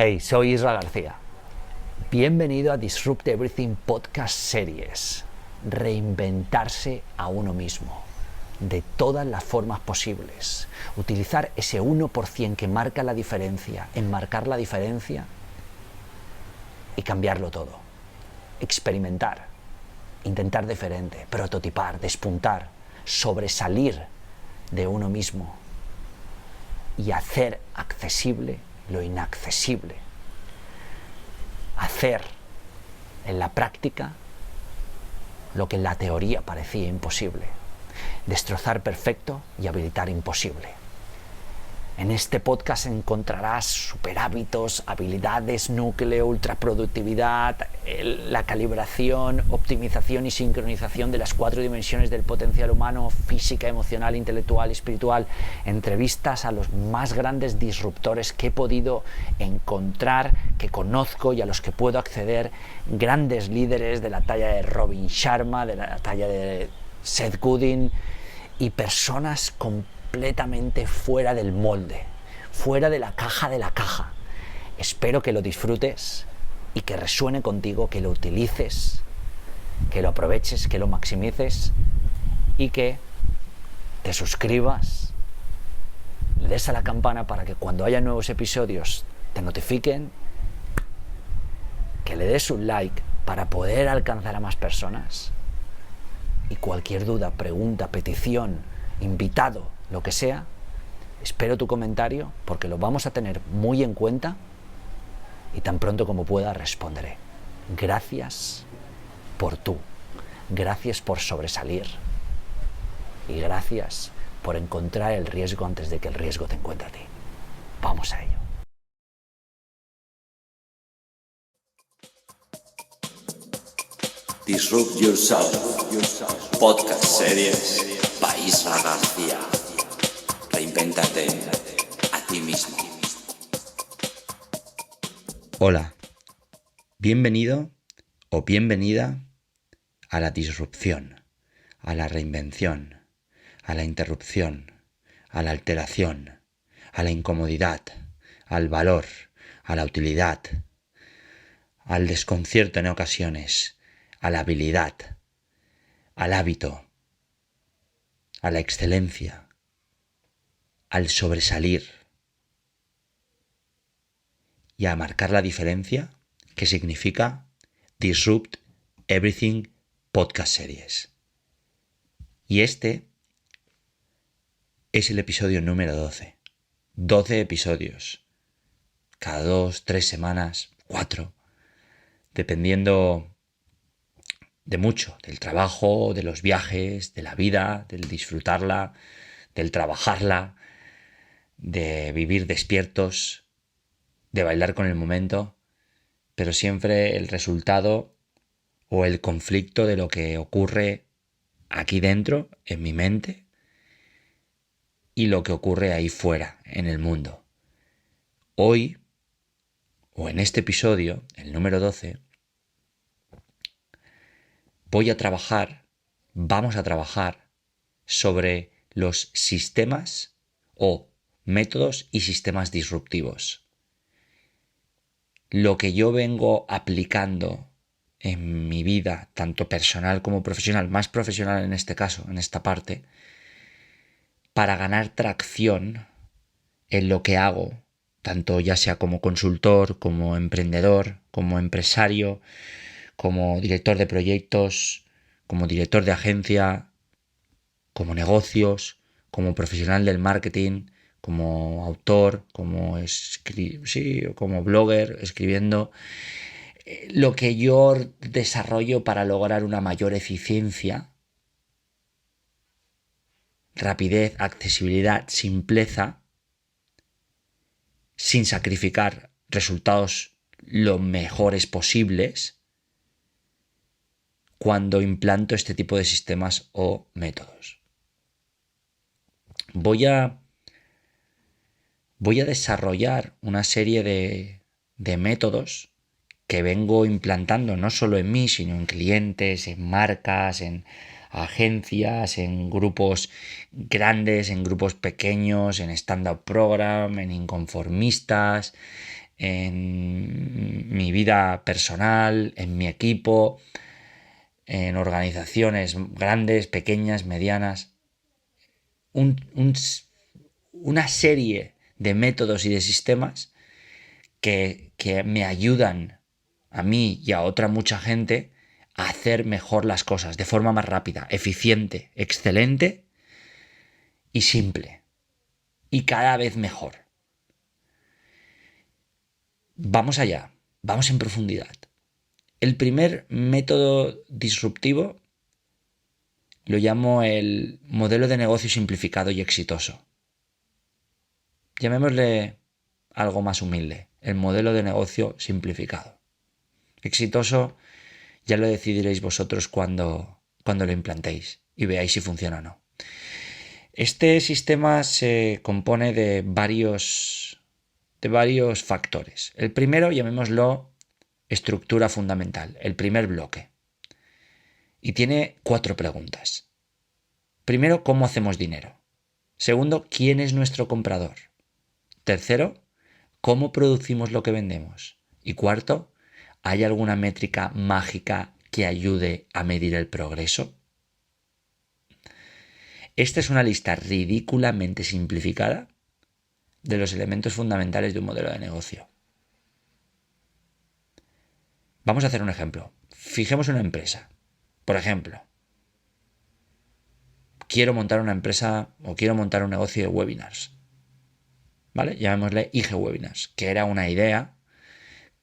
Hey, soy Isra García. Bienvenido a Disrupt Everything Podcast Series. Reinventarse a uno mismo, de todas las formas posibles. Utilizar ese 1% que marca la diferencia, enmarcar la diferencia y cambiarlo todo. Experimentar, intentar diferente, prototipar, despuntar, sobresalir de uno mismo y hacer accesible lo inaccesible. Hacer en la práctica lo que en la teoría parecía imposible. Destrozar perfecto y habilitar imposible. En este podcast encontrarás superhábitos, habilidades, núcleo, ultraproductividad, la calibración, optimización y sincronización de las 4 dimensiones del potencial humano: física, emocional, intelectual y espiritual. Entrevistas a los más grandes disruptores que he podido encontrar, que conozco y a los que puedo acceder. Grandes líderes de la talla de Robin Sharma, de la talla de Seth Godin y personas completamente fuera del molde, fuera de la caja. Espero que lo disfrutes y que resuene contigo, que lo utilices, que lo aproveches, que lo maximices y que te suscribas, le des a la campana para que cuando haya nuevos episodios te notifiquen, que le des un like para poder alcanzar a más personas. Y cualquier duda, pregunta, petición, invitado, lo que sea, espero tu comentario porque lo vamos a tener muy en cuenta y tan pronto como pueda responderé. Gracias por tú, gracias por sobresalir y gracias por encontrar el riesgo antes de que el riesgo te encuentre a ti. Vamos a ello. Disrupt Yourself, podcast series by Isra García. Reinvéntate a ti mismo. Hola, bienvenido o bienvenida a la disrupción, a la reinvención, a la interrupción, a la alteración, a la incomodidad, al valor, a la utilidad, al desconcierto en ocasiones, a la habilidad, al hábito, a la excelencia, al sobresalir y a marcar la diferencia, que significa Disrupt Everything Podcast Series. Y este es el episodio número 12. 12 episodios. Cada 2, 3 semanas, 4. Dependiendo de mucho, del trabajo, de los viajes, de la vida, del disfrutarla, del trabajarla, de vivir despiertos, de bailar con el momento, pero siempre el resultado o el conflicto de lo que ocurre aquí dentro, en mi mente, y lo que ocurre ahí fuera, en el mundo. Hoy, o en este episodio, el número 12, vamos a trabajar sobre los sistemas o métodos y sistemas disruptivos. Lo que yo vengo aplicando en mi vida, tanto personal como profesional, más profesional en este caso, en esta parte, para ganar tracción en lo que hago, tanto ya sea como consultor, como emprendedor, como empresario, como director de proyectos, como director de agencia, como negocios, como profesional del marketing, como autor, como blogger, escribiendo. Lo que yo desarrollo para lograr una mayor eficiencia, rapidez, accesibilidad, simpleza, sin sacrificar resultados lo mejores posibles cuando implanto este tipo de sistemas o métodos. Voy a desarrollar una serie de métodos que vengo implantando no solo en mí, sino en clientes, en marcas, en agencias, en grupos grandes, en grupos pequeños, en stand-up program, en inconformistas, en mi vida personal, en mi equipo, en organizaciones grandes, pequeñas, medianas. Una serie de métodos y de sistemas que me ayudan a mí y a otra mucha gente a hacer mejor las cosas de forma más rápida, eficiente, excelente y simple. Y cada vez mejor. Vamos allá, vamos en profundidad. El primer método disruptivo lo llamo el modelo de negocio simplificado y exitoso. Llamémosle algo más humilde, el modelo de negocio simplificado. Exitoso ya lo decidiréis vosotros cuando lo implantéis y veáis si funciona o no. Este sistema se compone de varios factores. El primero, llamémoslo estructura fundamental, el primer bloque. Y tiene 4 preguntas. Primero, ¿cómo hacemos dinero? Segundo, ¿quién es nuestro comprador? Tercero, ¿cómo producimos lo que vendemos? Y cuarto, ¿hay alguna métrica mágica que ayude a medir el progreso? Esta es una lista ridículamente simplificada de los elementos fundamentales de un modelo de negocio. Vamos a hacer un ejemplo. Fijemos una empresa. Por ejemplo, quiero montar una empresa o quiero montar un negocio de webinars. ¿Vale? Llamémosle IG Webinars, que era una idea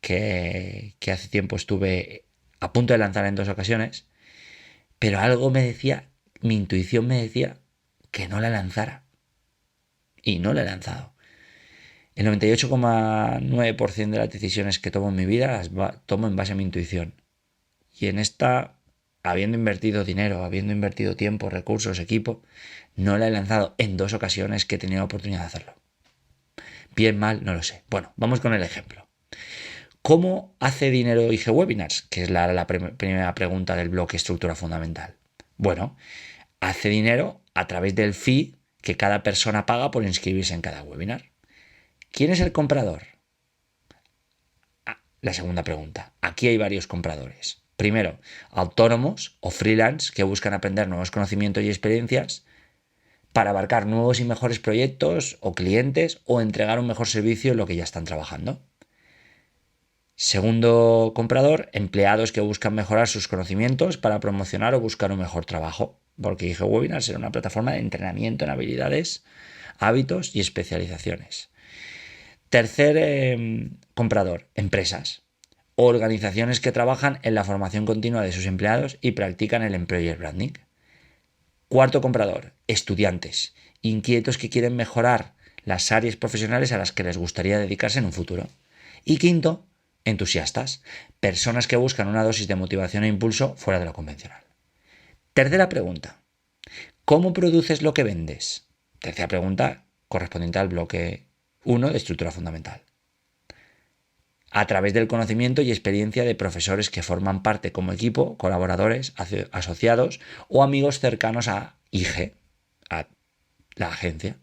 que hace tiempo estuve a punto de lanzar en 2 ocasiones, pero algo me decía, mi intuición me decía que no la lanzara. Y no la he lanzado. El 98,9% de las decisiones que tomo en mi vida las tomo en base a mi intuición. Y en esta, habiendo invertido dinero, habiendo invertido tiempo, recursos, equipo, no la he lanzado en 2 ocasiones que he tenido la oportunidad de hacerlo. Bien, mal, no lo sé. Bueno, vamos con el ejemplo. ¿Cómo hace dinero IG Webinars? Que es la primera pregunta del bloque estructura fundamental. Bueno, hace dinero a través del fee que cada persona paga por inscribirse en cada webinar. ¿Quién es el comprador? La segunda pregunta. Aquí hay varios compradores. Primero, autónomos o freelance que buscan aprender nuevos conocimientos y experiencias para abarcar nuevos y mejores proyectos o clientes o entregar un mejor servicio en lo que ya están trabajando. Segundo comprador, empleados que buscan mejorar sus conocimientos para promocionar o buscar un mejor trabajo, porque IG Webinars será una plataforma de entrenamiento en habilidades, hábitos y especializaciones. Tercer comprador, empresas o organizaciones que trabajan en la formación continua de sus empleados y practican el employer branding. Cuarto comprador, estudiantes, inquietos que quieren mejorar las áreas profesionales a las que les gustaría dedicarse en un futuro. Y quinto, entusiastas, personas que buscan una dosis de motivación e impulso fuera de lo convencional. Tercera pregunta, ¿cómo produces lo que vendes? Tercera pregunta correspondiente al bloque 1 de estructura fundamental. A través del conocimiento y experiencia de profesores que forman parte como equipo, colaboradores, asociados o amigos cercanos a IG, a la agencia.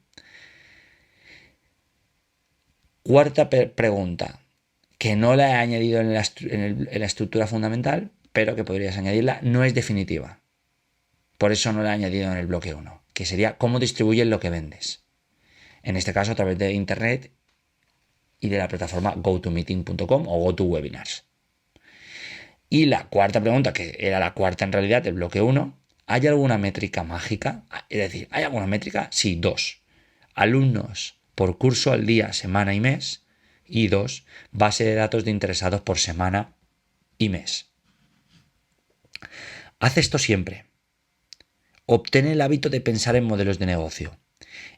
Cuarta pregunta, que no la he añadido en la estructura fundamental, pero que podrías añadirla, no es definitiva. Por eso no la he añadido en el bloque 1, que sería cómo distribuyes lo que vendes. En este caso a través de Internet y de la plataforma GoToMeeting.com o GoToWebinars. Y la cuarta pregunta, que era la cuarta en realidad del bloque 1, ¿hay alguna métrica mágica? Es decir, ¿hay alguna métrica? Sí, 2. Alumnos por curso al día, semana y mes. Y 2, base de datos de interesados por semana y mes. Haz esto siempre. Obtén el hábito de pensar en modelos de negocio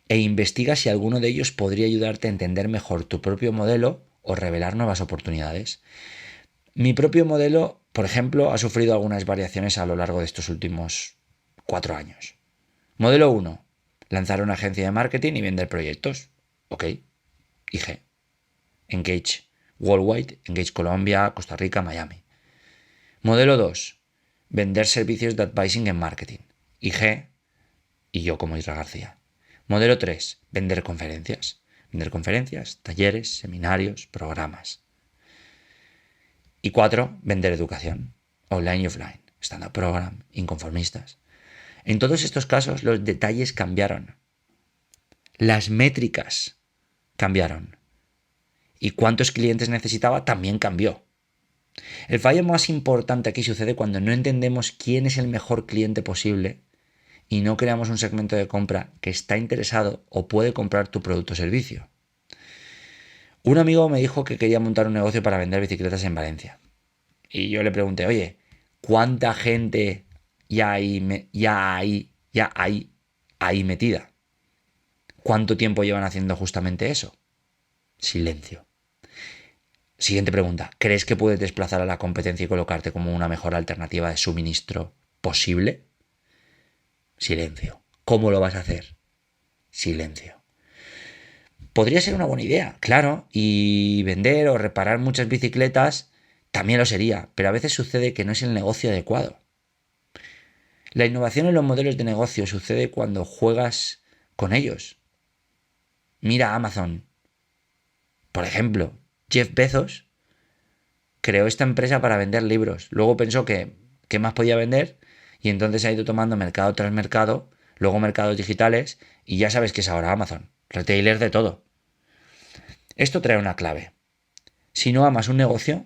e investiga si alguno de ellos podría ayudarte a entender mejor tu propio modelo o revelar nuevas oportunidades. Mi propio modelo, por ejemplo, ha sufrido algunas variaciones a lo largo de estos últimos 4 años. Modelo 1. Lanzar una agencia de marketing y vender proyectos. Ok. IG. Engage Worldwide, Engage Colombia, Costa Rica, Miami. Modelo 2. Vender servicios de advising en marketing. IG y yo como Isra García. Modelo 3. Vender conferencias. Vender conferencias, talleres, seminarios, programas. Y 4, vender educación, online y offline, stand-up program, inconformistas. En todos estos casos los detalles cambiaron. Las métricas cambiaron. Y cuántos clientes necesitaba también cambió. El fallo más importante aquí sucede cuando no entendemos quién es el mejor cliente posible y no creamos un segmento de compra que está interesado o puede comprar tu producto o servicio. Un amigo me dijo que quería montar un negocio para vender bicicletas en Valencia. Y yo le pregunté, oye, ¿cuánta gente ya hay ahí metida? ¿Cuánto tiempo llevan haciendo justamente eso? Silencio. Siguiente pregunta. ¿Crees que puedes desplazar a la competencia y colocarte como una mejor alternativa de suministro posible? Silencio. ¿Cómo lo vas a hacer? Silencio. Podría ser una buena idea, claro, y vender o reparar muchas bicicletas también lo sería, pero a veces sucede que no es el negocio adecuado. La innovación en los modelos de negocio sucede cuando juegas con ellos. Mira Amazon. Por ejemplo, Jeff Bezos creó esta empresa para vender libros. Luego pensó que qué más podía vender y entonces ha ido tomando mercado tras mercado, luego mercados digitales y ya sabes que es ahora Amazon, retailer de todo. Esto trae una clave. Si no amas un negocio,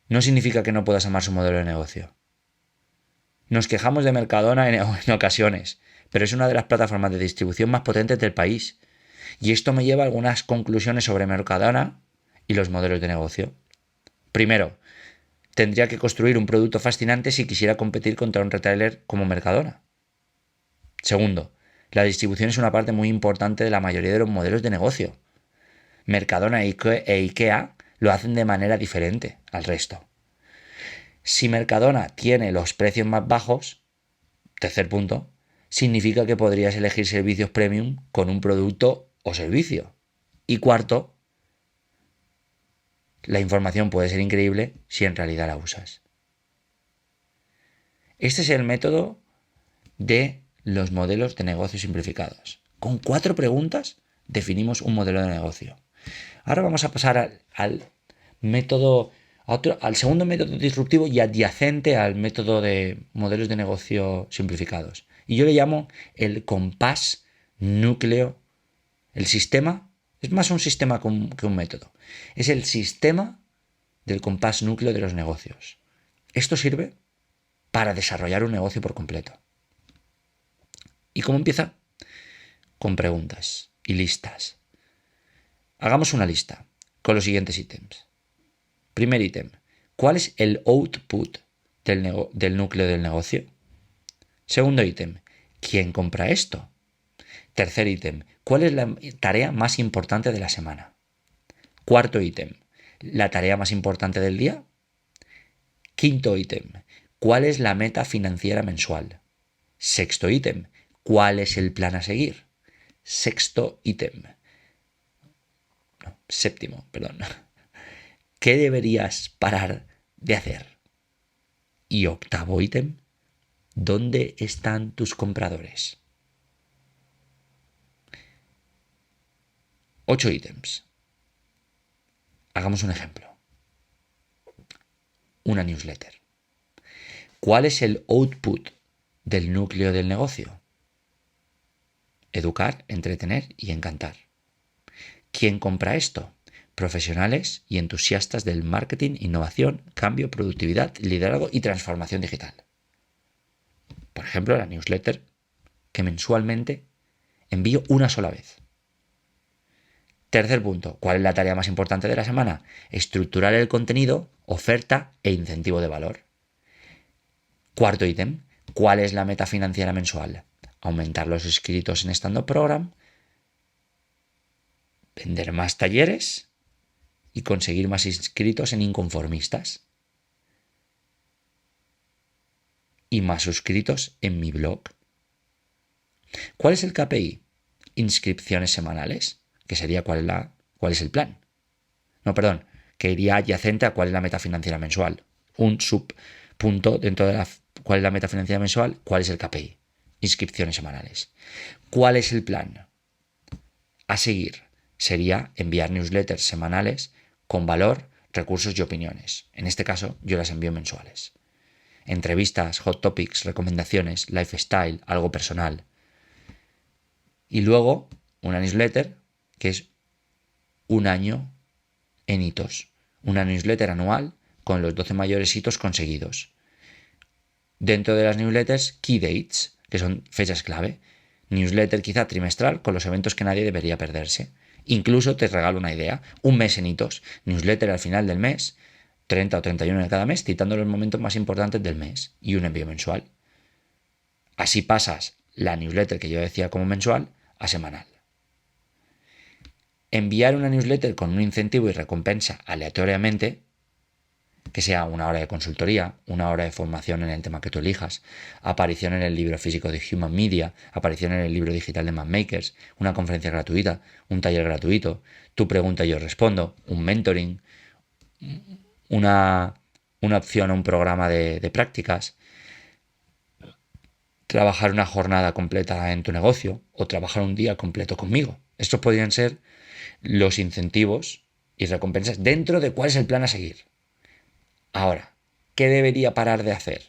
no significa que no puedas amar su modelo de negocio. Nos quejamos de Mercadona en ocasiones, pero es una de las plataformas de distribución más potentes del país. Y esto me lleva a algunas conclusiones sobre Mercadona y los modelos de negocio. Primero, tendría que construir un producto fascinante si quisiera competir contra un retailer como Mercadona. Segundo, la distribución es una parte muy importante de la mayoría de los modelos de negocio. Mercadona e IKEA lo hacen de manera diferente al resto. Si Mercadona tiene los precios más bajos, tercer punto, significa que podrías elegir servicios premium con un producto o servicio. Y cuarto, la información puede ser increíble si en realidad la usas. Este es el método de los modelos de negocio simplificados. Con 4 preguntas definimos un modelo de negocio. Ahora vamos a pasar al segundo método disruptivo y adyacente al método de modelos de negocio simplificados. Y yo le llamo el compás núcleo. El sistema es más un sistema que un método. Es el sistema del compás núcleo de los negocios. Esto sirve para desarrollar un negocio por completo. ¿Y cómo empieza? Con preguntas y listas. Hagamos una lista con los siguientes ítems. Primer ítem. ¿Cuál es el output del núcleo del negocio? Segundo ítem. ¿Quién compra esto? Tercer ítem. ¿Cuál es la tarea más importante de la semana? Cuarto ítem. ¿La tarea más importante del día? Quinto ítem. ¿Cuál es la meta financiera mensual? Sexto ítem. ¿Cuál es el plan a seguir? Séptimo. ¿Qué deberías parar de hacer? Y octavo ítem. ¿Dónde están tus compradores? 8 ítems. Hagamos un ejemplo. Una newsletter. ¿Cuál es el output del núcleo del negocio? Educar, entretener y encantar. ¿Quién compra esto? Profesionales y entusiastas del marketing, innovación, cambio, productividad, liderazgo y transformación digital. Por ejemplo, la newsletter que mensualmente envío una sola vez. Tercer punto, ¿cuál es la tarea más importante de la semana? Estructurar el contenido, oferta e incentivo de valor. Cuarto ítem, ¿cuál es la meta financiera mensual? Aumentar los inscritos en stand-up program, vender más talleres y conseguir más inscritos en inconformistas. Y más suscritos en mi blog. ¿Cuál es el KPI? Inscripciones semanales, que sería cuál es el plan. Que iría adyacente a cuál es la meta financiera mensual. Un subpunto dentro de cuál es la meta financiera mensual, cuál es el KPI. Inscripciones semanales. ¿Cuál es el plan a seguir? sería enviar newsletters semanales con valor, recursos y opiniones. En este caso, yo las envío mensuales. Entrevistas, hot topics, recomendaciones, lifestyle, algo personal. Y luego una newsletter que es un año en hitos. Una newsletter anual con los 12 mayores hitos conseguidos. Dentro de las newsletters, key dates, que son fechas clave. Newsletter quizá trimestral con los eventos que nadie debería perderse. Incluso te regalo una idea, un mes en hitos, newsletter al final del mes, 30 o 31 de cada mes, citando los momentos más importantes del mes y un envío mensual. Así pasas la newsletter que yo decía como mensual a semanal. Enviar una newsletter con un incentivo y recompensa aleatoriamente, que sea una hora de consultoría, una hora de formación en el tema que tú elijas, aparición en el libro físico de Human Media, aparición en el libro digital de Mapmakers, una conferencia gratuita, un taller gratuito, tu pregunta y yo respondo, un mentoring, una opción a un programa de prácticas, trabajar una jornada completa en tu negocio o trabajar un día completo conmigo. Estos podrían ser los incentivos y recompensas dentro de cuál es el plan a seguir. Ahora, ¿qué debería parar de hacer?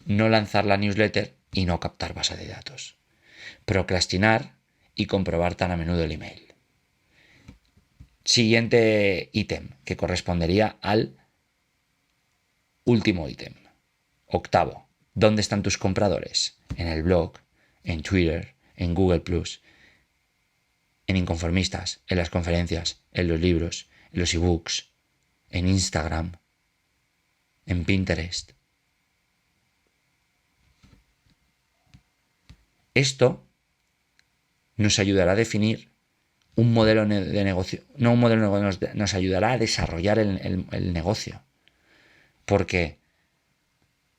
No lanzar la newsletter y no captar base de datos. Procrastinar y comprobar tan a menudo el email. Siguiente ítem, que correspondería al último ítem. Octavo, ¿dónde están tus compradores? En el blog, en Twitter, en Google+, en Inconformistas, en las conferencias, en los libros, en los ebooks, en Instagram, en Pinterest. Esto nos ayudará a definir un modelo de negocio, no un modelo de negocio, nos ayudará a desarrollar el negocio. Porque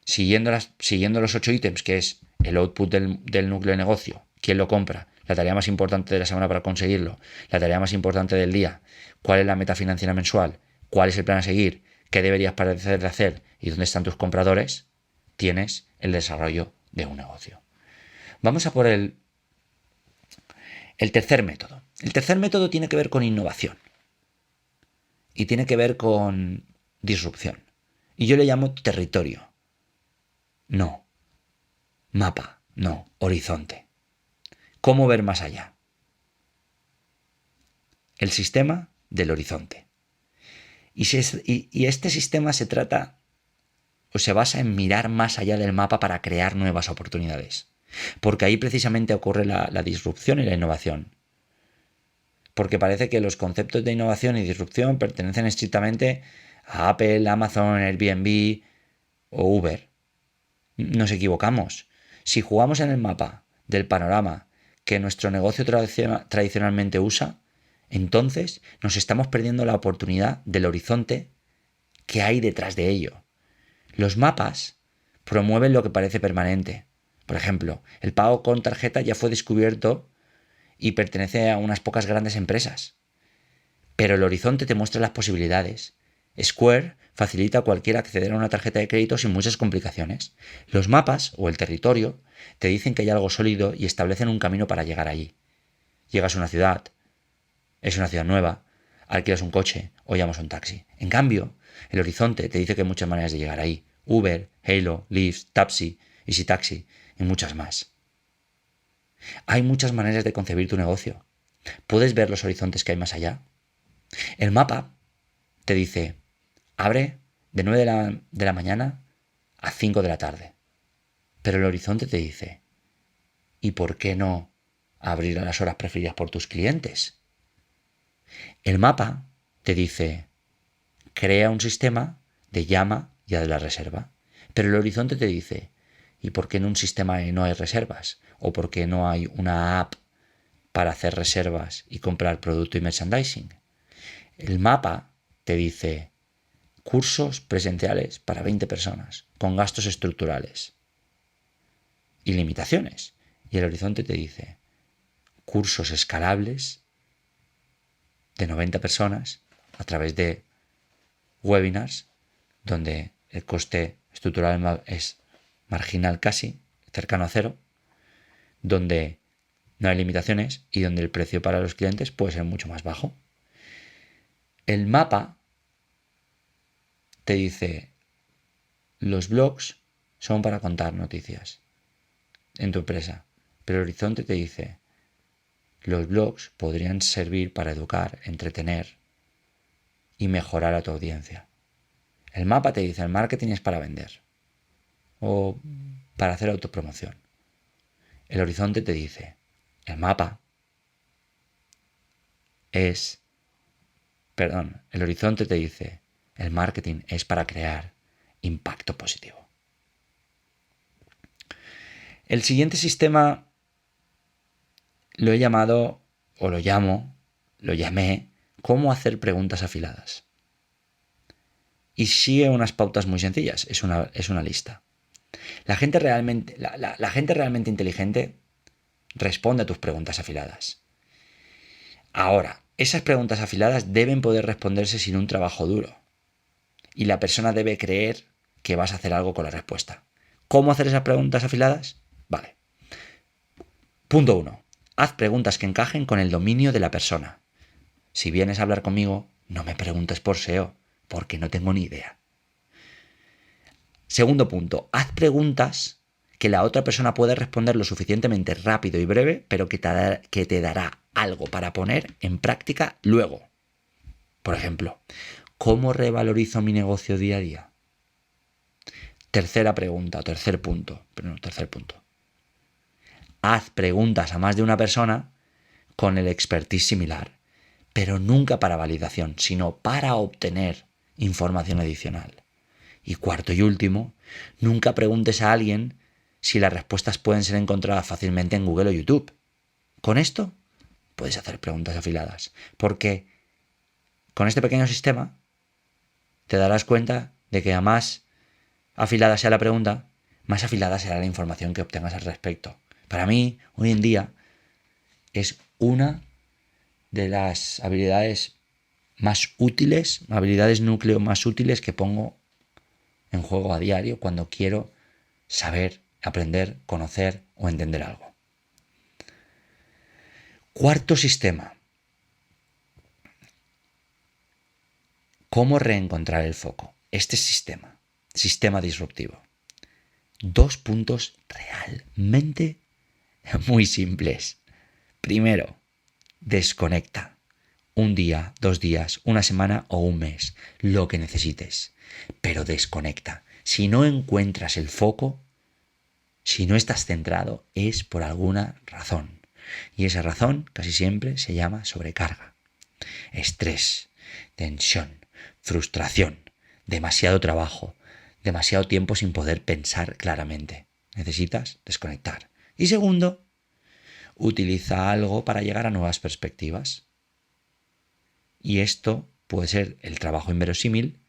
siguiendo los 8 ítems, que es el output del núcleo de negocio, quién lo compra, la tarea más importante de la semana para conseguirlo, la tarea más importante del día, cuál es la meta financiera mensual, cuál es el plan a seguir, qué deberías parecer de hacer y dónde están tus compradores, tienes el desarrollo de un negocio. Vamos a por el tercer método. El tercer método tiene que ver con innovación y tiene que ver con disrupción. Y yo le llamo territorio. No. Mapa. No. Horizonte. ¿Cómo ver más allá? El sistema del horizonte. Y este sistema se trata o se basa en mirar más allá del mapa para crear nuevas oportunidades. Porque ahí precisamente ocurre la disrupción y la innovación. Porque parece que los conceptos de innovación y disrupción pertenecen estrictamente a Apple, Amazon, Airbnb o Uber. Nos equivocamos. Si jugamos en el mapa del panorama que nuestro negocio tradicionalmente usa, entonces nos estamos perdiendo la oportunidad del horizonte que hay detrás de ello. Los mapas promueven lo que parece permanente. Por ejemplo, el pago con tarjeta ya fue descubierto y pertenece a unas pocas grandes empresas. Pero el horizonte te muestra las posibilidades. Square facilita a cualquiera acceder a una tarjeta de crédito sin muchas complicaciones. Los mapas o el territorio te dicen que hay algo sólido y establecen un camino para llegar allí. Llegas a una ciudad, es una ciudad nueva, alquilas un coche o llamas un taxi. En cambio, el horizonte te dice que hay muchas maneras de llegar ahí. Uber, Halo, Lyft, Tapsi, Easy Taxi y muchas más. Hay muchas maneras de concebir tu negocio. ¿Puedes ver los horizontes que hay más allá? El mapa te dice, abre de 9 de la mañana a 5 de la tarde. Pero el horizonte te dice, ¿y por qué no abrir a las horas preferidas por tus clientes? El mapa te dice, crea un sistema de llama y haz la reserva. Pero el horizonte te dice, ¿y por qué en un sistema no hay reservas? ¿O por qué no hay una app para hacer reservas y comprar producto y merchandising? El mapa te dice cursos presenciales para 20 personas, con gastos estructurales y limitaciones. Y el horizonte te dice cursos escalables de 90 personas a través de webinars, donde el coste estructural es marginal casi, cercano a cero, donde no hay limitaciones y donde el precio para los clientes puede ser mucho más bajo. El mapa te dice, los blogs son para contar noticias en tu empresa, pero el horizonte te dice, los blogs podrían servir para educar, entretener y mejorar a tu audiencia. El mapa te dice, el marketing es para vender o para hacer autopromoción. El horizonte te dice, el horizonte te dice, el marketing es para crear impacto positivo. El siguiente sistema lo llamé, cómo hacer preguntas afiladas. Y sigue unas pautas muy sencillas, es una lista. La gente realmente inteligente responde a tus preguntas afiladas. Ahora, esas preguntas afiladas deben poder responderse sin un trabajo duro. Y la persona debe creer que vas a hacer algo con la respuesta. ¿Cómo hacer esas preguntas afiladas? Vale. Punto 1. Haz preguntas que encajen con el dominio de la persona. Si vienes a hablar conmigo, no me preguntes por SEO, porque no tengo ni idea. Segundo punto. Haz preguntas que la otra persona pueda responder lo suficientemente rápido y breve, pero que te dará algo para poner en práctica luego. Por ejemplo, ¿cómo revalorizo mi negocio día a día? Tercer punto. Haz preguntas a más de una persona con el expertise similar, pero nunca para validación, sino para obtener información adicional. Y cuarto y último, nunca preguntes a alguien si las respuestas pueden ser encontradas fácilmente en Google o YouTube. Con esto puedes hacer preguntas afiladas, porque con este pequeño sistema te darás cuenta de que a más afilada sea la pregunta, más afilada será la información que obtengas al respecto. Para mí, hoy en día, es una de las habilidades más útiles, habilidades núcleo más útiles que pongo en juego a diario cuando quiero saber, aprender, conocer o entender algo. Cuarto sistema. ¿Cómo reencontrar el foco? Este sistema disruptivo. 2 puntos realmente muy simples. Primero, desconecta. 1 día, 2 días, 1 semana o 1 mes, lo que necesites. Pero desconecta. Si no encuentras el foco, si no estás centrado, es por alguna razón. Y esa razón casi siempre se llama sobrecarga. Estrés, tensión, frustración, demasiado trabajo, demasiado tiempo sin poder pensar claramente. Necesitas desconectar. Y segundo, utiliza algo para llegar a nuevas perspectivas. Y esto puede ser el trabajo inverosímil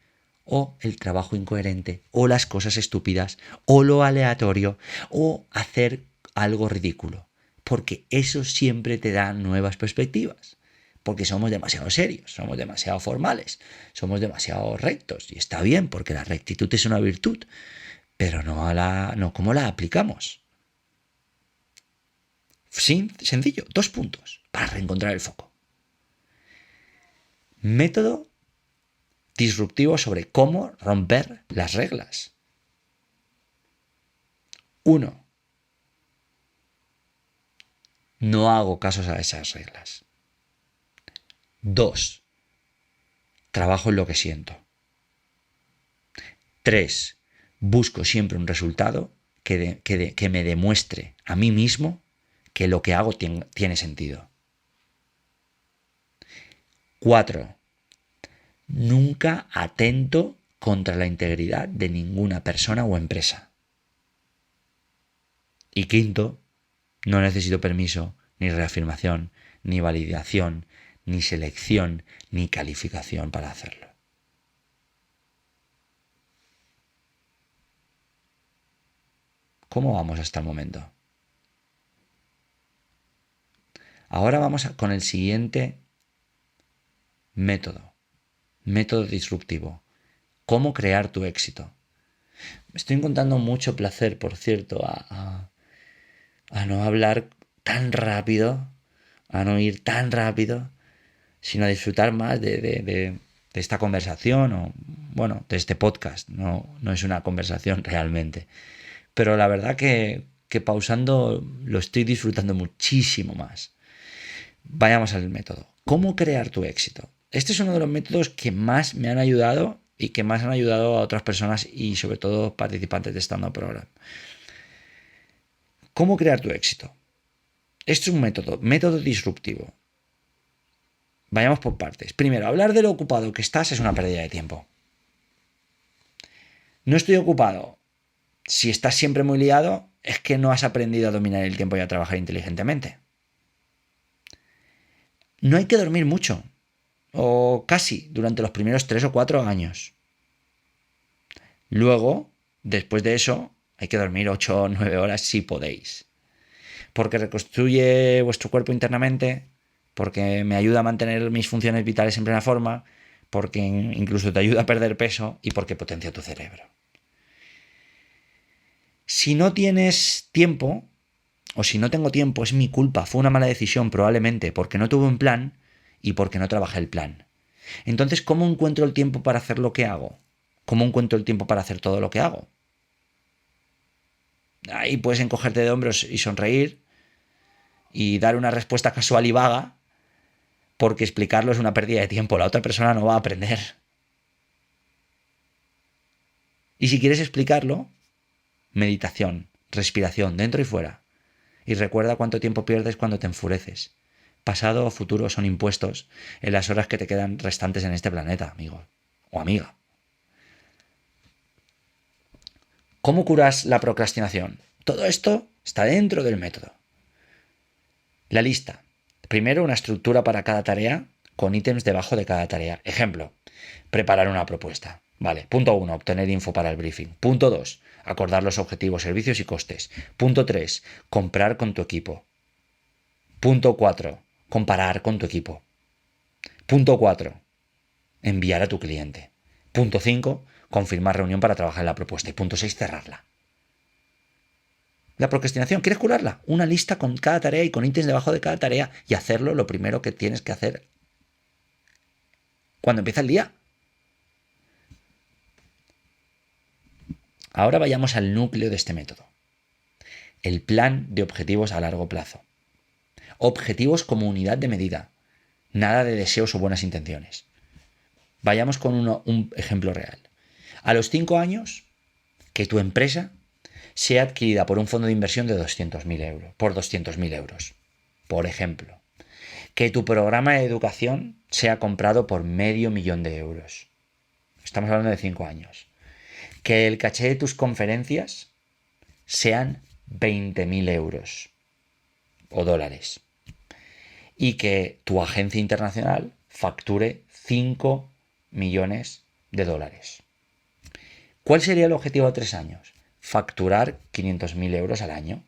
o el trabajo incoherente o las cosas estúpidas o lo aleatorio o hacer algo ridículo. Porque eso siempre te da nuevas perspectivas. Porque somos demasiado serios, somos demasiado formales, somos demasiado rectos. Y está bien, porque la rectitud es una virtud, pero no cómo la aplicamos. Sencillo, 2 puntos para reencontrar el foco. Método disruptivo sobre cómo romper las reglas. 1. No hago caso a esas reglas. 2. Trabajo en lo que siento. 3. Busco siempre un resultado que me demuestre a mí mismo que lo que hago tiene sentido. 4. Nunca atento contra la integridad de ninguna persona o empresa. Y 5. No necesito permiso, ni reafirmación, ni validación, ni selección, ni calificación para hacerlo. ¿Cómo vamos hasta el momento? Ahora vamos con el siguiente método disruptivo. ¿Cómo crear tu éxito? Me estoy encontrando mucho placer, por cierto, a no hablar tan rápido, a no ir tan rápido, sino a disfrutar más de esta conversación o, bueno, de este podcast. No es una conversación realmente. Pero la verdad que pausando lo estoy disfrutando muchísimo más. Vayamos al método. ¿Cómo crear tu éxito? Este es uno de los métodos que más me han ayudado y que más han ayudado a otras personas y sobre todo participantes de Stand Up Program. ¿Cómo crear tu éxito? Este es un método disruptivo. Vayamos por partes. Primero, hablar de lo ocupado que estás es una pérdida de tiempo. No estoy ocupado. Si estás siempre muy liado, es que no has aprendido a dominar el tiempo y a trabajar inteligentemente. No hay que dormir mucho, o casi, durante los primeros 3 o 4 años. Luego, después de eso, hay que dormir 8 o 9 horas si podéis. Porque reconstruye vuestro cuerpo internamente, porque me ayuda a mantener mis funciones vitales en plena forma, porque incluso te ayuda a perder peso y porque potencia tu cerebro. Si no tienes tiempo, o si no tengo tiempo, es mi culpa, fue una mala decisión probablemente, porque no tuve un plan y porque no trabajé el plan. Entonces, ¿cómo encuentro el tiempo para hacer lo que hago? ¿Cómo encuentro el tiempo para hacer todo lo que hago? Ahí puedes encogerte de hombros y sonreír y dar una respuesta casual y vaga, porque explicarlo es una pérdida de tiempo, la otra persona no va a aprender. Y si quieres explicarlo, meditación, respiración, dentro y fuera. Y recuerda cuánto tiempo pierdes cuando te enfureces. Pasado o futuro son impuestos en las horas que te quedan restantes en este planeta, amigo o amiga. ¿Cómo curas la procrastinación? Todo esto está dentro del método. La lista. Primero, una estructura para cada tarea con ítems debajo de cada tarea. Ejemplo, preparar una propuesta. Vale. Punto 1, obtener info para el briefing. Punto 2, acordar los objetivos, servicios y costes. Punto 3, comprar con tu equipo. Punto 4, comparar con tu equipo. Punto 4, enviar a tu cliente. Punto 5, confirmar reunión para trabajar en la propuesta. Y punto 6, cerrarla. La procrastinación, ¿quieres curarla? Una lista con cada tarea y con ítems debajo de cada tarea y hacerlo lo primero que tienes que hacer cuando empieza el día. Ahora vayamos al núcleo de este método. El plan de objetivos a largo plazo. Objetivos como unidad de medida. Nada de deseos o buenas intenciones. Vayamos con un ejemplo real. A los 5 años, que tu empresa sea adquirida por un fondo de inversión de 200.000 euros, por 200.000 euros. Por ejemplo, que tu programa de educación sea comprado por 500.000 euros. Estamos hablando de 5 años. Que el caché de tus conferencias sean 20.000 euros o dólares. Y que tu agencia internacional facture 5 millones de dólares. ¿Cuál sería el objetivo a 3 años? Facturar 500.000 euros al año,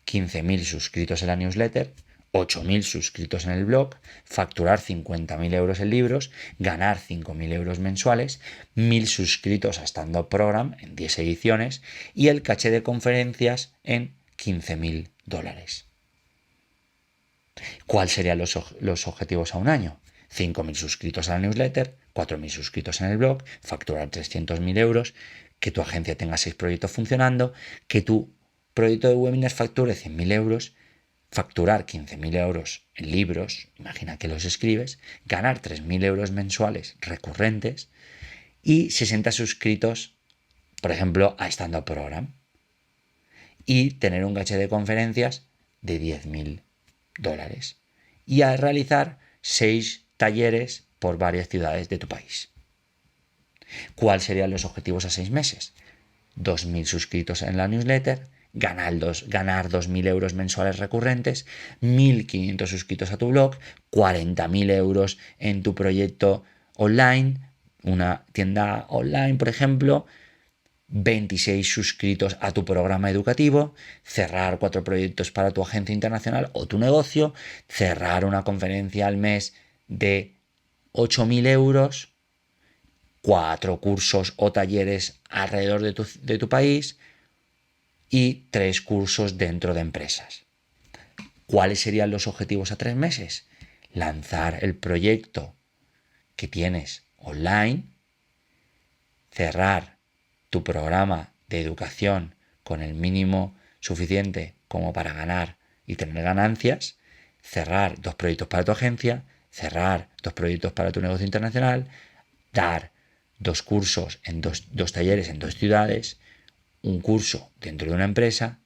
15.000 suscritos en la newsletter, 8.000 suscritos en el blog, facturar 50.000 euros en libros, ganar 5.000 euros mensuales, 1.000 suscritos a Stand Up Program en 10 ediciones y el caché de conferencias en 15.000 dólares. ¿Cuáles serían los objetivos a un año? 5.000 suscritos a la newsletter, 4.000 suscritos en el blog, facturar 300.000 euros, que tu agencia tenga 6 proyectos funcionando, que tu proyecto de webinars facture 100.000 euros, facturar 15.000 euros en libros, imagina que los escribes, ganar 3.000 euros mensuales recurrentes y 60 suscritos, por ejemplo, a Stand Up Program. Y tener un caché de conferencias de 10.000 dólares. Y a realizar 6 talleres por varias ciudades de tu país. ¿Cuáles serían los objetivos a 6 meses? 2.000 suscritos en la newsletter, ganar 2.000 euros mensuales recurrentes, 1.500 suscritos a tu blog, 40.000 euros en tu proyecto online, una tienda online, por ejemplo, 26 suscritos a tu programa educativo, cerrar 4 proyectos para tu agencia internacional o tu negocio, cerrar una conferencia al mes de 8.000 euros, 4 cursos o talleres alrededor de tu país y 3 cursos dentro de empresas. ¿Cuáles serían los objetivos a 3 meses? Lanzar el proyecto que tienes online, cerrar tu programa de educación con el mínimo suficiente como para ganar y tener ganancias, cerrar 2 proyectos para tu agencia, cerrar 2 proyectos para tu negocio internacional, dar 2 cursos en 2 talleres en 2 ciudades, un curso dentro de una empresa.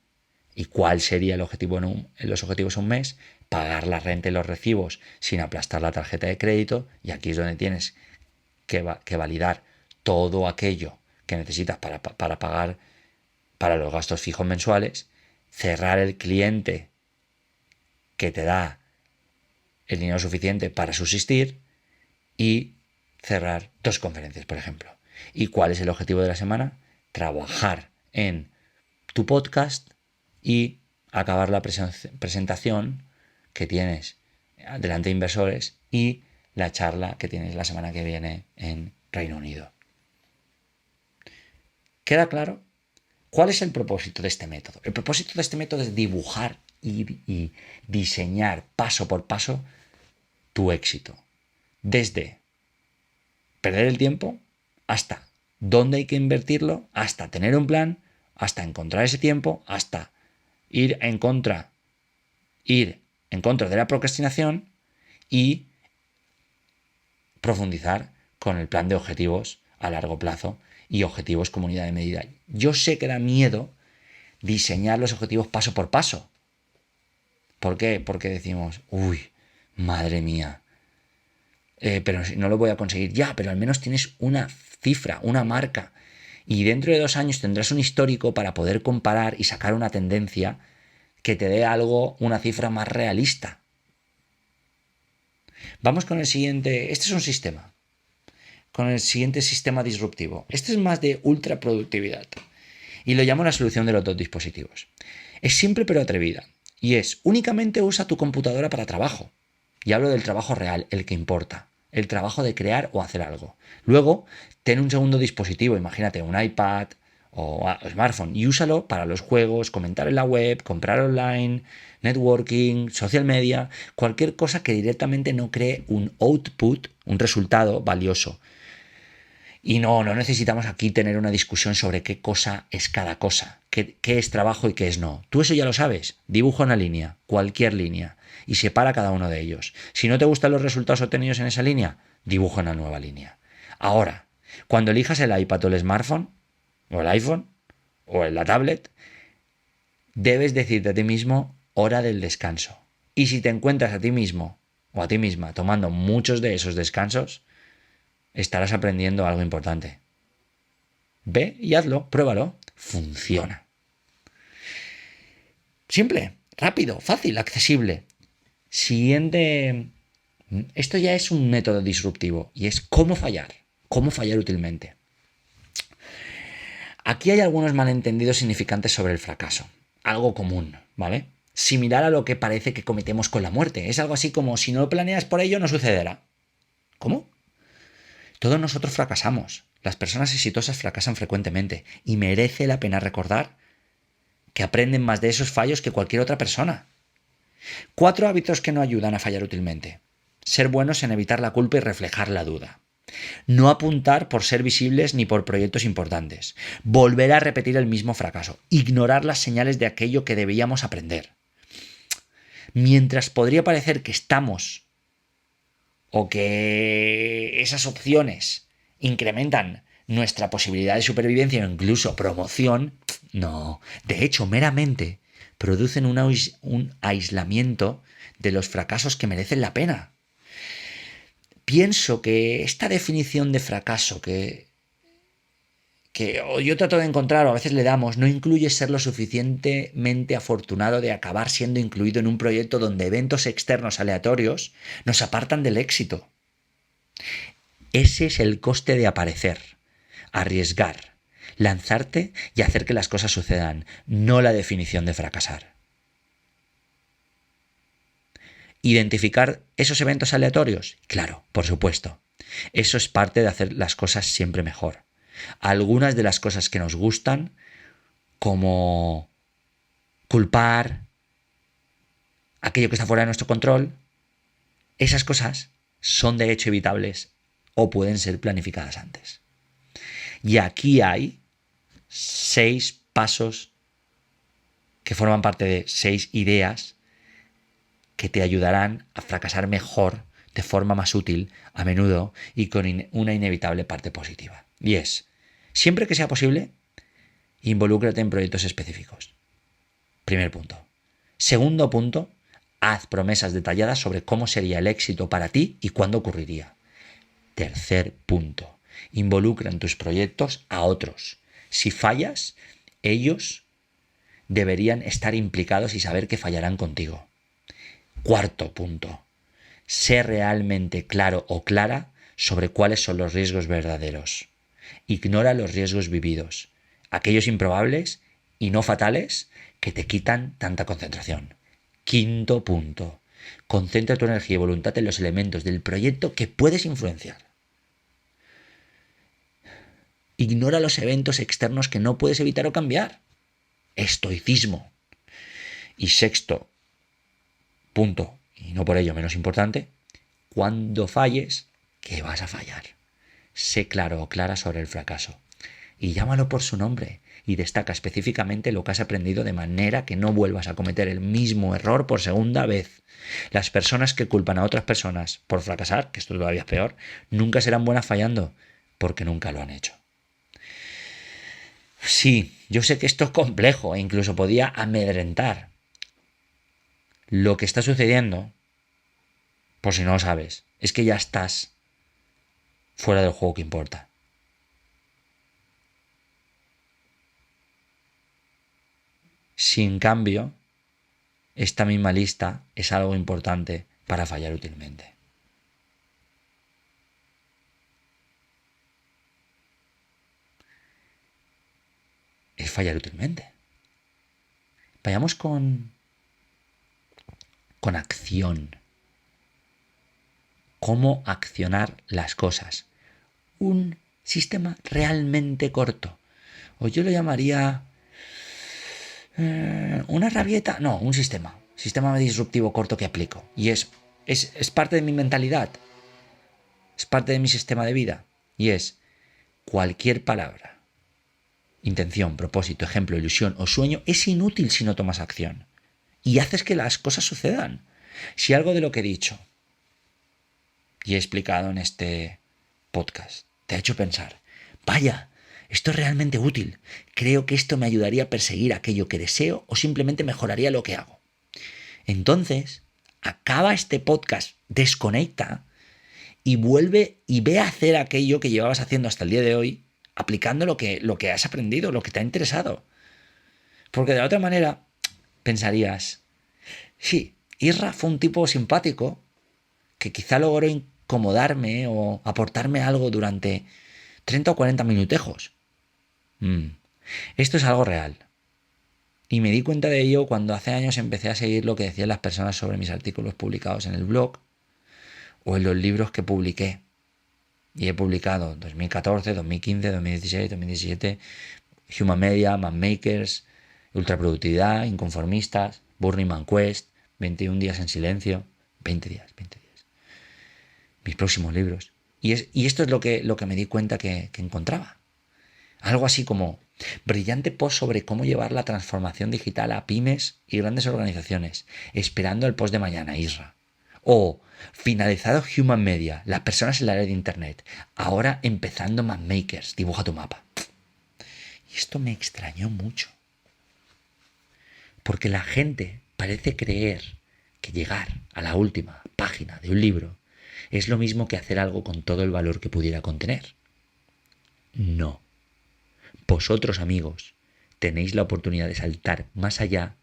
¿Y cuál sería el objetivo en los objetivos a un mes? Pagar la renta y los recibos sin aplastar la tarjeta de crédito, y aquí es donde tienes que validar todo aquello que necesitas para pagar para los gastos fijos mensuales, cerrar el cliente que te da el dinero suficiente para subsistir y cerrar 2 conferencias, por ejemplo. ¿Y cuál es el objetivo de la semana? Trabajar en tu podcast y acabar la presentación que tienes delante de inversores y la charla que tienes la semana que viene en Reino Unido. ¿Queda claro? ¿Cuál es el propósito de este método? El propósito de este método es dibujar y diseñar paso por paso tu éxito. Desde perder el tiempo hasta dónde hay que invertirlo, hasta tener un plan, hasta encontrar ese tiempo, hasta ir en contra de la procrastinación y profundizar con el plan de objetivos a largo plazo y objetivos como unidad de medida. Yo sé que da miedo diseñar los objetivos paso por paso. ¿Por qué? Porque decimos, uy, madre mía, pero no lo voy a conseguir ya, pero al menos tienes una cifra, una marca, y dentro de 2 años tendrás un histórico para poder comparar y sacar una tendencia que te dé algo, una cifra más realista. Vamos con el siguiente. Este es un sistema. Con el siguiente sistema disruptivo. Este es más de ultra productividad. Y lo llamo la solución de los 2 dispositivos. Es simple pero atrevida. Y es, únicamente usa tu computadora para trabajo. Y hablo del trabajo real, el que importa. El trabajo de crear o hacer algo. Luego, ten un segundo dispositivo, imagínate un iPad o smartphone, y úsalo para los juegos, comentar en la web, comprar online, networking, social media, cualquier cosa que directamente no cree un output, un resultado valioso. Y no necesitamos aquí tener una discusión sobre qué cosa es cada cosa, qué es trabajo y qué es no. Tú eso ya lo sabes. Dibuja una línea, cualquier línea, y separa cada uno de ellos. Si no te gustan los resultados obtenidos en esa línea, dibuja una nueva línea. Ahora, cuando elijas el iPad o el smartphone, o el iPhone, o la tablet, debes decirte a ti mismo hora del descanso. Y si te encuentras a ti mismo o a ti misma tomando muchos de esos descansos, estarás aprendiendo algo importante. Ve y hazlo, pruébalo. Funciona. Simple, rápido, fácil, accesible. Siguiente. Esto ya es un método disruptivo y es cómo fallar útilmente. Aquí hay algunos malentendidos significantes sobre el fracaso. Algo común, ¿vale? Similar a lo que parece que cometemos con la muerte. Es algo así como, si no lo planeas por ello, no sucederá. ¿Cómo? Todos nosotros fracasamos. Las personas exitosas fracasan frecuentemente y merece la pena recordar que aprenden más de esos fallos que cualquier otra persona. 4 hábitos que no ayudan a fallar útilmente. Ser buenos en evitar la culpa y reflejar la duda. No apuntar por ser visibles ni por proyectos importantes. Volver a repetir el mismo fracaso. Ignorar las señales de aquello que debíamos aprender. Mientras podría parecer que estamos o que esas opciones incrementan nuestra posibilidad de supervivencia o incluso promoción, no. De hecho, meramente producen un aislamiento de los fracasos que merecen la pena. Pienso que esta definición de fracaso que yo trato de encontrar o a veces le damos, no incluye ser lo suficientemente afortunado de acabar siendo incluido en un proyecto donde eventos externos aleatorios nos apartan del éxito. Ese es el coste de aparecer, arriesgar, lanzarte y hacer que las cosas sucedan, no la definición de fracasar. ¿Identificar esos eventos aleatorios? Claro, por supuesto. Eso es parte de hacer las cosas siempre mejor. Algunas de las cosas que nos gustan, como culpar aquello que está fuera de nuestro control, esas cosas son de hecho evitables o pueden ser planificadas antes. Y aquí hay 6 pasos que forman parte de 6 ideas que te ayudarán a fracasar mejor, de forma más útil, a menudo y con una inevitable parte positiva. Y es, siempre que sea posible, involúcrate en proyectos específicos. Primer punto. Segundo punto, haz promesas detalladas sobre cómo sería el éxito para ti y cuándo ocurriría. Tercer punto, involucra en tus proyectos a otros. Si fallas, ellos deberían estar implicados y saber que fallarán contigo. Cuarto punto, sé realmente claro o clara sobre cuáles son los riesgos verdaderos. Ignora los riesgos vividos, aquellos improbables y no fatales que te quitan tanta concentración. Quinto punto, concentra tu energía y voluntad en los elementos del proyecto que puedes influenciar. Ignora los eventos externos que no puedes evitar o cambiar. Estoicismo. Y sexto punto, y no por ello menos importante, cuando falles, que vas a fallar. Sé claro o clara sobre el fracaso. Y llámalo por su nombre. Y destaca específicamente lo que has aprendido de manera que no vuelvas a cometer el mismo error por segunda vez. Las personas que culpan a otras personas por fracasar, que esto todavía es peor, nunca serán buenas fallando, porque nunca lo han hecho. Sí, yo sé que esto es complejo e incluso podía amedrentar. Lo que está sucediendo, por si no lo sabes, es que ya estás fuera del juego que importa. Sin cambio, esta misma lista es algo importante para fallar útilmente. Es fallar útilmente. Vayamos con acción. Cómo accionar las cosas. Un sistema realmente corto. O yo lo llamaría una rabieta. No, un sistema. Sistema disruptivo corto que aplico. Y es parte de mi mentalidad. Es parte de mi sistema de vida. Y es cualquier palabra, intención, propósito, ejemplo, ilusión o sueño es inútil si no tomas acción. Y haces que las cosas sucedan. Si algo de lo que he dicho y he explicado en este podcast te ha hecho pensar, vaya, esto es realmente útil, creo que esto me ayudaría a perseguir aquello que deseo o simplemente mejoraría lo que hago. Entonces, acaba este podcast, desconecta y vuelve y ve a hacer aquello que llevabas haciendo hasta el día de hoy, aplicando lo que has aprendido, lo que te ha interesado. Porque de la otra manera pensarías, sí, Isra fue un tipo simpático que quizá logró incomodarme o aportarme algo durante 30 o 40 minutejos. Esto es algo real. Y me di cuenta de ello cuando hace años empecé a seguir lo que decían las personas sobre mis artículos publicados en el blog o en los libros que publiqué. Y he publicado 2014, 2015, 2016, 2017, Human Media, Man Makers, Ultraproductividad, Inconformistas, Burning Man Quest, 21 días en silencio, 20 días. Mis próximos libros. Y esto es lo que me di cuenta que encontraba. Algo así como brillante post sobre cómo llevar la transformación digital a pymes y grandes organizaciones, esperando el post de mañana, Isra. O finalizado Human Media, las personas en la red de Internet, ahora empezando Man Makers, dibuja tu mapa. Y esto me extrañó mucho. Porque la gente parece creer que llegar a la última página de un libro es lo mismo que hacer algo con todo el valor que pudiera contener. No. Vosotros, amigos, tenéis la oportunidad de saltar más allá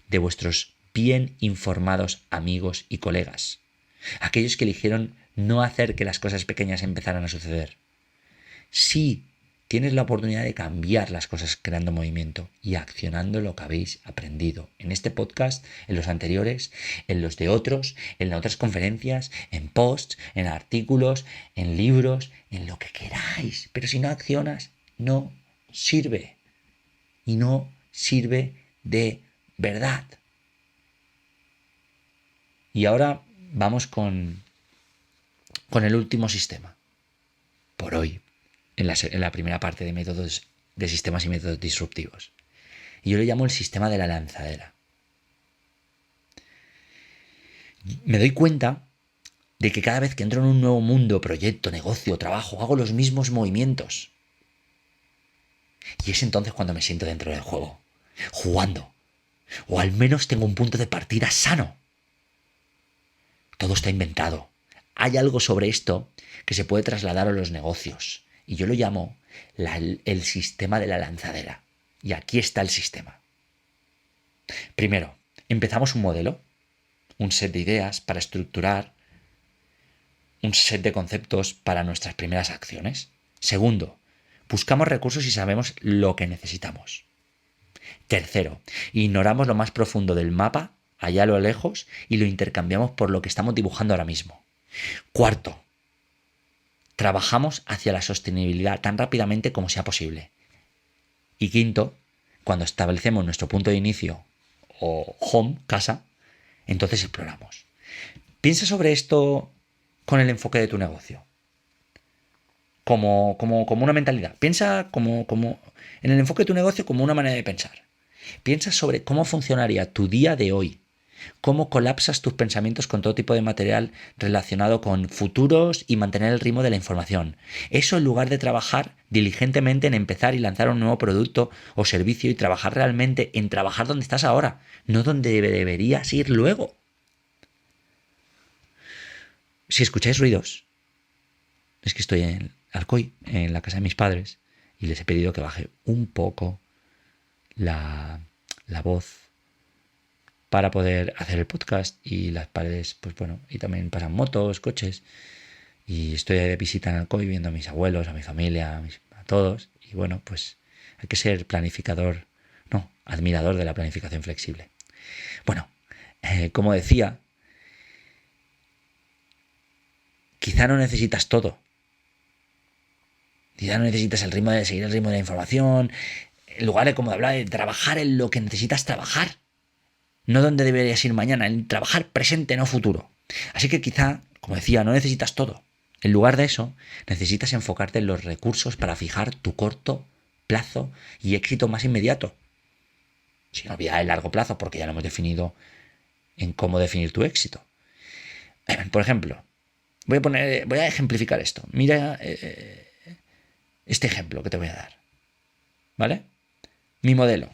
de vuestros bien informados amigos y colegas. Aquellos que eligieron no hacer que las cosas pequeñas empezaran a suceder. Sí, tienes la oportunidad de cambiar las cosas creando movimiento y accionando lo que habéis aprendido en este podcast, en los anteriores, en los de otros, en otras conferencias, en posts, en artículos, en libros, en lo que queráis. Pero si no accionas, no sirve. Y no sirve de verdad. Y ahora vamos con el último sistema, por hoy, en la primera parte de métodos de sistemas y métodos disruptivos. Y yo le llamo el sistema de la lanzadera. Me doy cuenta de que cada vez que entro en un nuevo mundo, proyecto, negocio, trabajo, hago los mismos movimientos. Y es entonces cuando me siento dentro del juego, jugando. O al menos tengo un punto de partida sano. Todo está inventado. Hay algo sobre esto que se puede trasladar a los negocios. Y yo lo llamo el sistema de la lanzadera. Y aquí está el sistema. Primero, empezamos un modelo, un set de ideas para estructurar, un set de conceptos para nuestras primeras acciones. Segundo, buscamos recursos y sabemos lo que necesitamos. Tercero, ignoramos lo más profundo del mapa, allá a lo lejos, y lo intercambiamos por lo que estamos dibujando ahora mismo. Cuarto, trabajamos hacia la sostenibilidad tan rápidamente como sea posible. Y quinto, cuando establecemos nuestro punto de inicio o home, casa, entonces exploramos. Piensa sobre esto con el enfoque de tu negocio. Como una mentalidad. Piensa en el enfoque de tu negocio como una manera de pensar. Piensa sobre cómo funcionaría tu día de hoy. Cómo colapsas tus pensamientos con todo tipo de material relacionado con futuros y mantener el ritmo de la información. Eso en lugar de trabajar diligentemente en empezar y lanzar un nuevo producto o servicio y trabajar realmente en trabajar donde estás ahora, no donde deberías ir luego. Si escucháis ruidos, es que estoy en Alcoy, en la casa de mis padres, y les he pedido que baje un poco la voz para poder hacer el podcast, y las paredes, pues bueno, y también pasan motos, coches, y estoy de visita en Alcoy viendo a mis abuelos, a mi familia, a todos, y bueno, pues hay que ser admirador de la planificación flexible. Bueno, como decía, quizá no necesitas todo. Quizá no necesitas seguir el ritmo de la información, en lugar de, como hablaba, de trabajar en lo que necesitas trabajar. No donde deberías ir mañana, en trabajar presente, no futuro. Así que quizá, como decía, no necesitas todo. En lugar de eso, necesitas enfocarte en los recursos para fijar tu corto plazo y éxito más inmediato. Sin olvidar el largo plazo, porque ya lo hemos definido en cómo definir tu éxito. Por ejemplo, voy a ejemplificar esto. Mira este ejemplo que te voy a dar. ¿Vale? Mi modelo.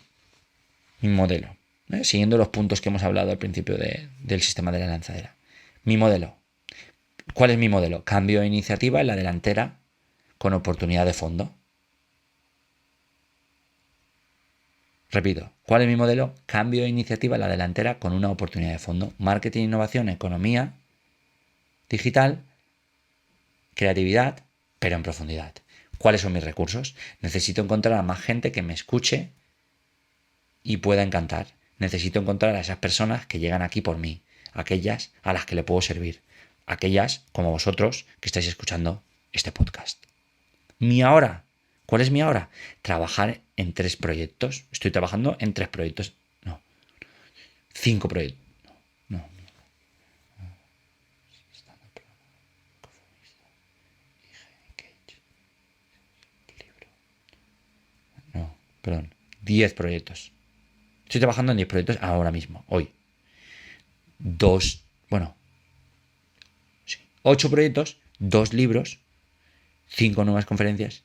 Siguiendo los puntos que hemos hablado al principio del sistema de la lanzadera. Mi modelo. ¿Cuál es mi modelo? Cambio de iniciativa en la delantera con oportunidad de fondo. Repito, ¿cuál es mi modelo? Cambio de iniciativa en la delantera con una oportunidad de fondo. Marketing, innovación, economía digital, creatividad, pero en profundidad. ¿Cuáles son mis recursos? Necesito encontrar a más gente que me escuche y pueda encantar. Necesito encontrar a esas personas que llegan aquí por mí, aquellas a las que le puedo servir, aquellas como vosotros que estáis escuchando este podcast. Mi ahora. ¿Cuál es mi ahora? Trabajar en 3 proyectos. Estoy trabajando en 3 proyectos. No. 5 proyectos. No. No, perdón. 10 proyectos. Estoy trabajando en 10 proyectos ahora mismo, hoy. 8 proyectos, 2 libros, 5 nuevas conferencias,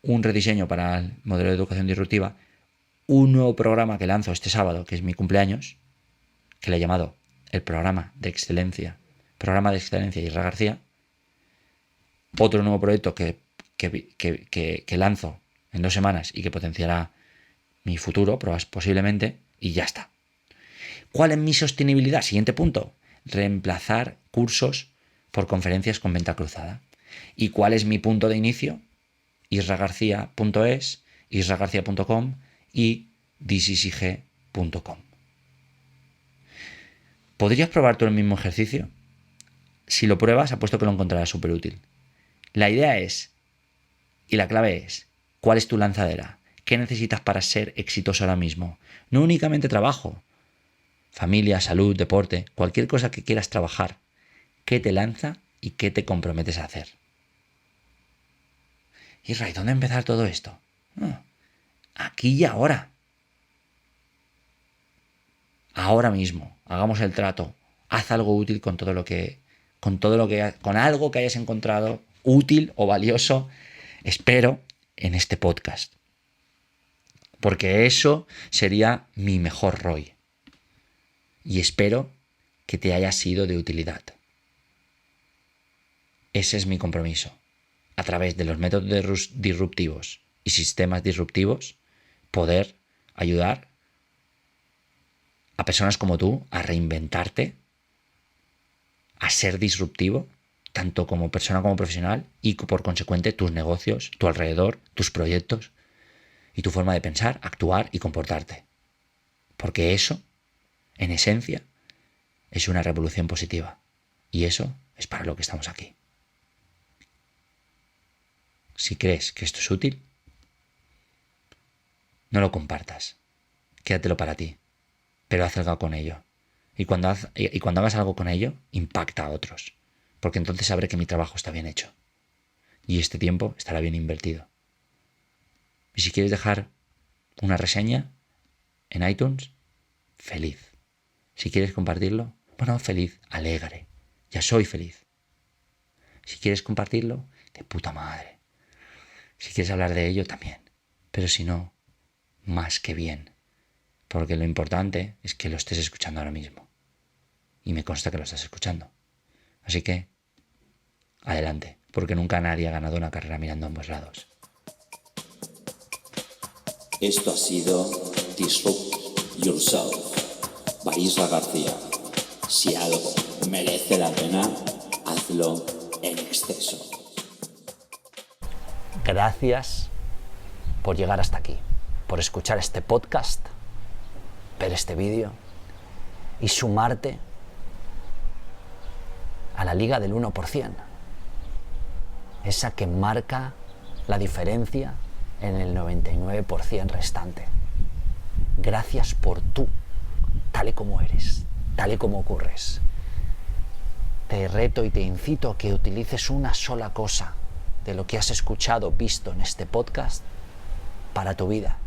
un rediseño para el modelo de educación disruptiva, un nuevo programa que lanzo este sábado, que es mi cumpleaños, que le he llamado el programa de excelencia Isra García, otro nuevo proyecto que lanzo en 2 semanas y que potenciará mi futuro, posiblemente, y ya está. ¿Cuál es mi sostenibilidad? Siguiente punto. Reemplazar cursos por conferencias con venta cruzada. ¿Y cuál es mi punto de inicio? isragarcia.es, isragarcia.com y thisisig.com. ¿Podrías probar tú el mismo ejercicio? Si lo pruebas, apuesto que lo encontrarás súper útil. La idea es, y la clave es, ¿cuál es tu lanzadera? ¿Qué necesitas para ser exitoso ahora mismo? No únicamente trabajo. familia, salud, deporte, cualquier cosa que quieras trabajar, ¿qué te lanza y qué te comprometes a hacer? ¿Y dónde empezar todo esto? Aquí y ahora. Ahora mismo, hagamos el trato. Haz algo útil con algo que hayas encontrado útil o valioso, espero, en este podcast. Porque eso sería mi mejor ROI. Y espero que te haya sido de utilidad. Ese es mi compromiso. A través de los métodos disruptivos y sistemas disruptivos, poder ayudar a personas como tú a reinventarte, a ser disruptivo, tanto como persona como profesional, y por consecuente tus negocios, tu alrededor, tus proyectos y tu forma de pensar, actuar y comportarte. Porque eso, en esencia, es una revolución positiva. Y eso es para lo que estamos aquí. Si crees que esto es útil, no lo compartas. Quédatelo para ti. Pero haz algo con ello. Y cuando hagas algo con ello, impacta a otros. Porque entonces sabré que mi trabajo está bien hecho. Y este tiempo estará bien invertido. Y si quieres dejar una reseña en iTunes, feliz. Si quieres compartirlo, feliz, alegre. Ya soy feliz. Si quieres compartirlo, de puta madre. Si quieres hablar de ello, también. Pero si no, más que bien. Porque lo importante es que lo estés escuchando ahora mismo. Y me consta que lo estás escuchando. Así que, adelante. Porque nunca nadie ha ganado una carrera mirando a ambos lados. Esto ha sido Disrupt Yourself by Isra García. Si algo merece la pena, hazlo en exceso. Gracias por llegar hasta aquí, por escuchar este podcast, ver este vídeo y sumarte a la liga del 1%, esa que marca la diferencia en el 99% restante. Gracias por tú, tal y como eres, tal y como ocurres. Te reto y te incito a que utilices una sola cosa de lo que has escuchado, visto en este podcast para tu vida,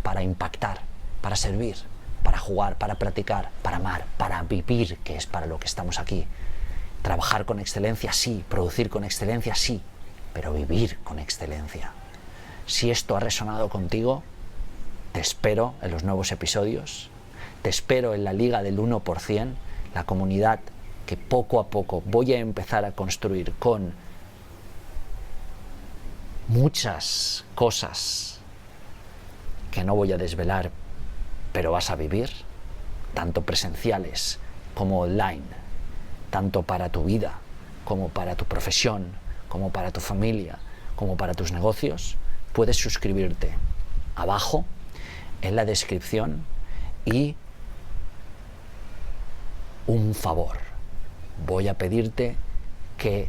para impactar, para servir, para jugar, para practicar, para amar, para vivir, que es para lo que estamos aquí. Trabajar con excelencia, sí. Producir con excelencia, sí. Pero vivir con excelencia. Si esto ha resonado contigo, te espero en los nuevos episodios. Te espero en la Liga del 1%, la comunidad que poco a poco voy a empezar a construir con muchas cosas que no voy a desvelar, pero vas a vivir, tanto presenciales como online, tanto para tu vida, como para tu profesión, como para tu familia, como para tus negocios. Puedes suscribirte abajo en la descripción. Y un favor, voy a pedirte que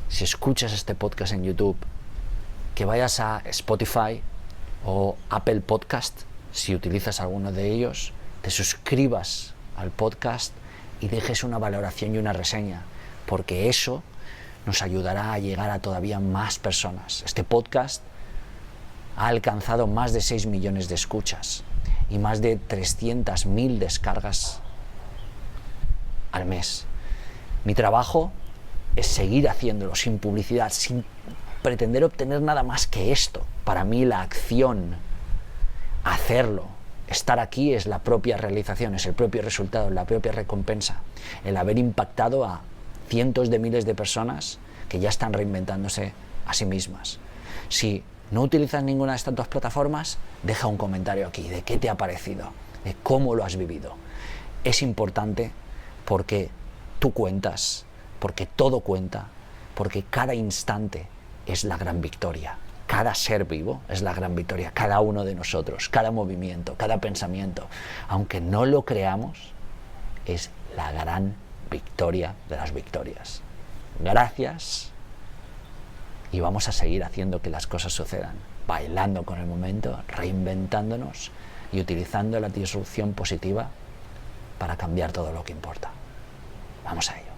si escuchas este podcast en YouTube, que vayas a Spotify o Apple Podcast, si utilizas alguno de ellos, te suscribas al podcast y dejes una valoración y una reseña, porque eso nos ayudará a llegar a todavía más personas. Este podcast ha alcanzado más de 6 millones de escuchas y más de 300.000 descargas al mes. Mi trabajo es seguir haciéndolo sin publicidad, sin pretender obtener nada más que esto. Para mí la acción, hacerlo, estar aquí es la propia realización, es el propio resultado, la propia recompensa. El haber impactado a cientos de miles de personas que ya están reinventándose a sí mismas. Si no utilizas ninguna de estas dos plataformas, deja un comentario aquí de qué te ha parecido, de cómo lo has vivido. Es importante porque tú cuentas, porque todo cuenta, porque cada instante es la gran victoria. Cada ser vivo es la gran victoria, cada uno de nosotros, cada movimiento, cada pensamiento, aunque no lo creamos, es la gran victoria de las victorias. Gracias, y vamos a seguir haciendo que las cosas sucedan, bailando con el momento, reinventándonos y utilizando la disrupción positiva para cambiar todo lo que importa. Vamos a ello.